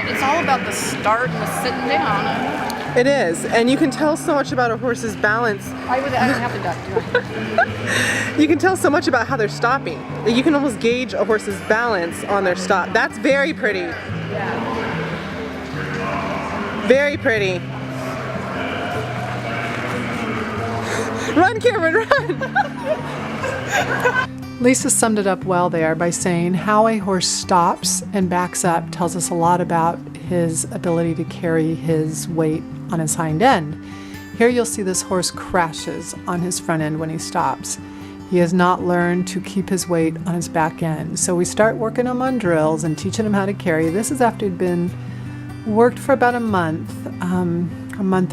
It's all about the start and the sitting down. It is, and you can tell so much about a horse's balance. I don't have to duck. You can tell so much about how they're stopping. You can almost gauge a horse's balance on their stop. That's very pretty. Yeah. Very pretty. Run, Cameron, run! Lisa summed it up well there by saying how a horse stops and backs up tells us a lot about his ability to carry his weight on his hind end. Here you'll see this horse crashes on his front end when he stops. He has not learned to keep his weight on his back end. So we start working him on drills and teaching him how to carry. This is after he'd been worked for about a month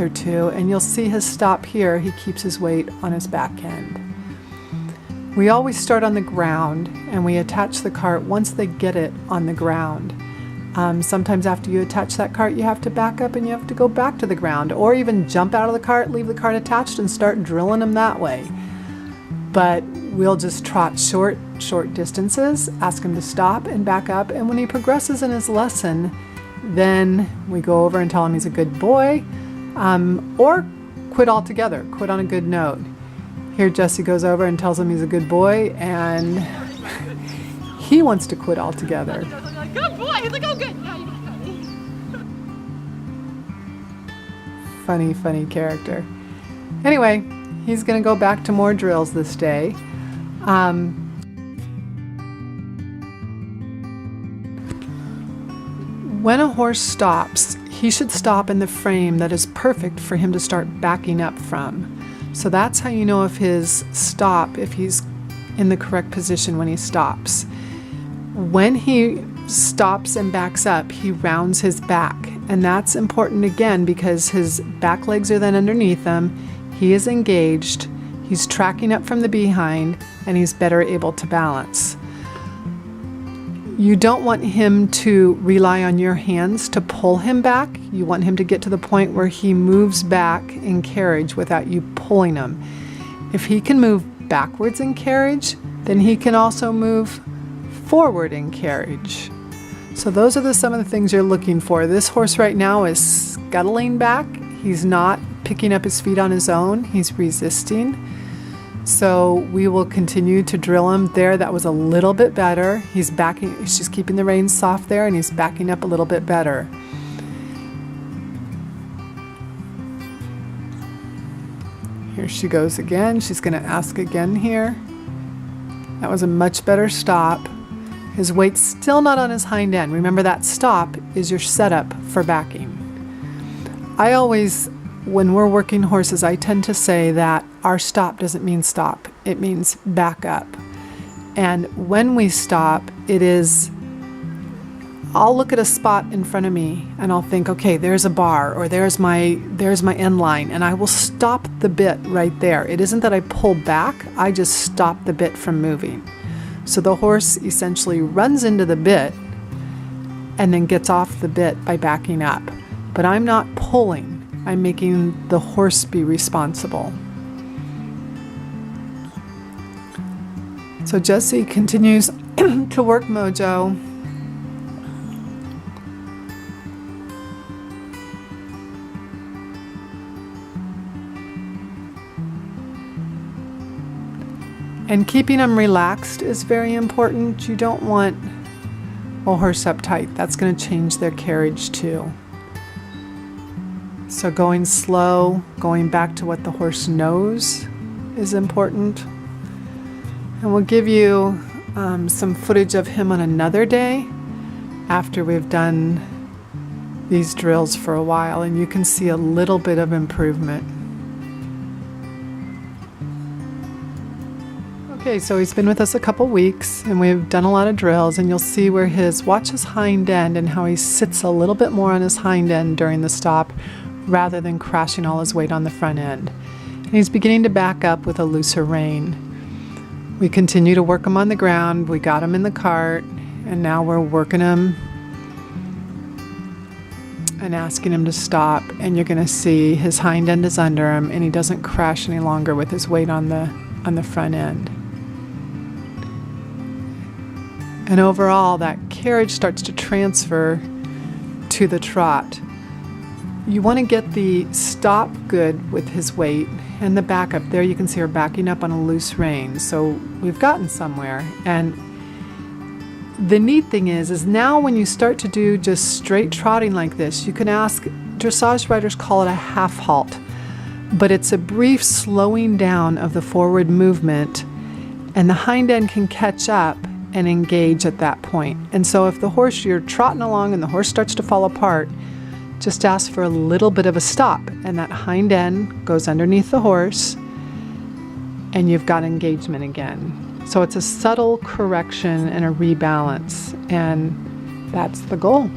or two, and you'll see his stop here. He keeps his weight on his back end. We always start on the ground and we attach the cart once they get it on the ground. Sometimes after you attach that cart, you have to back up and you have to go back to the ground, or even jump out of the cart, leave the cart attached, and start drilling them that way. But we'll just trot short distances, ask him to stop and back up, and when he progresses in his lesson, then we go over and tell him he's a good boy, or quit altogether, quit on a good note. Here Jesse goes over and tells him he's a good boy, and he wants to quit altogether. Good boy. He's like, oh, good. Now you got me. Funny character. Anyway, he's going to go back to more drills this day. When a horse stops, he should stop in the frame that is perfect for him to start backing up from. So that's how you know if his stop, if he's in the correct position when he stops. When he stops and backs up, he rounds his back. And that's important again because his back legs are then underneath him. He is engaged, he's tracking up from the behind, and he's better able to balance. You don't want him to rely on your hands to pull him back. You want him to get to the point where he moves back in carriage without you pulling him. If he can move backwards in carriage, then he can also move forward in carriage. So those are some of the things you're looking for. This horse right now is scuttling back. He's not picking up his feet on his own. He's resisting. So we will continue to drill him there. That was a little bit better. He's backing, he's just keeping the reins soft there, and he's backing up a little bit better. Here she goes again. She's going to ask again here. That was a much better stop. His weight's still not on his hind end. Remember, that stop is your setup for backing. I always, when we're working horses, I tend to say that our stop doesn't mean stop. It means back up. And when we stop, it is, I'll look at a spot in front of me and I'll think, okay, there's a bar, or there's my end line, and I will stop the bit right there. It isn't that I pull back, I just stop the bit from moving. So the horse essentially runs into the bit and then gets off the bit by backing up. But I'm not pulling, I'm making the horse be responsible. So Jesse continues to work Mojo. And keeping them relaxed is very important. You don't want a horse uptight. That's going to change their carriage too. So going slow, going back to what the horse knows is important. And we'll give you some footage of him on another day after we've done these drills for a while, and you can see a little bit of improvement. Okay, so he's been with us a couple weeks and we've done a lot of drills, and you'll see where watch his hind end and how he sits a little bit more on his hind end during the stop rather than crashing all his weight on the front end. And he's beginning to back up with a looser rein. We continue to work him on the ground. We got him in the cart, and now we're working him and asking him to stop, and you're going to see his hind end is under him and he doesn't crash any longer with his weight on the front end. And overall, that carriage starts to transfer to the trot. You want to get the stop good with his weight and the backup. There you can see her backing up on a loose rein. So we've gotten somewhere. And the neat thing is now when you start to do just straight trotting like this, you can ask, dressage riders call it a half halt, but it's a brief slowing down of the forward movement, and the hind end can catch up and engage at that point. And so if the horse, you're trotting along and the horse starts to fall apart, just ask for a little bit of a stop, and that hind end goes underneath the horse, and you've got engagement again. So it's a subtle correction and a rebalance, and that's the goal.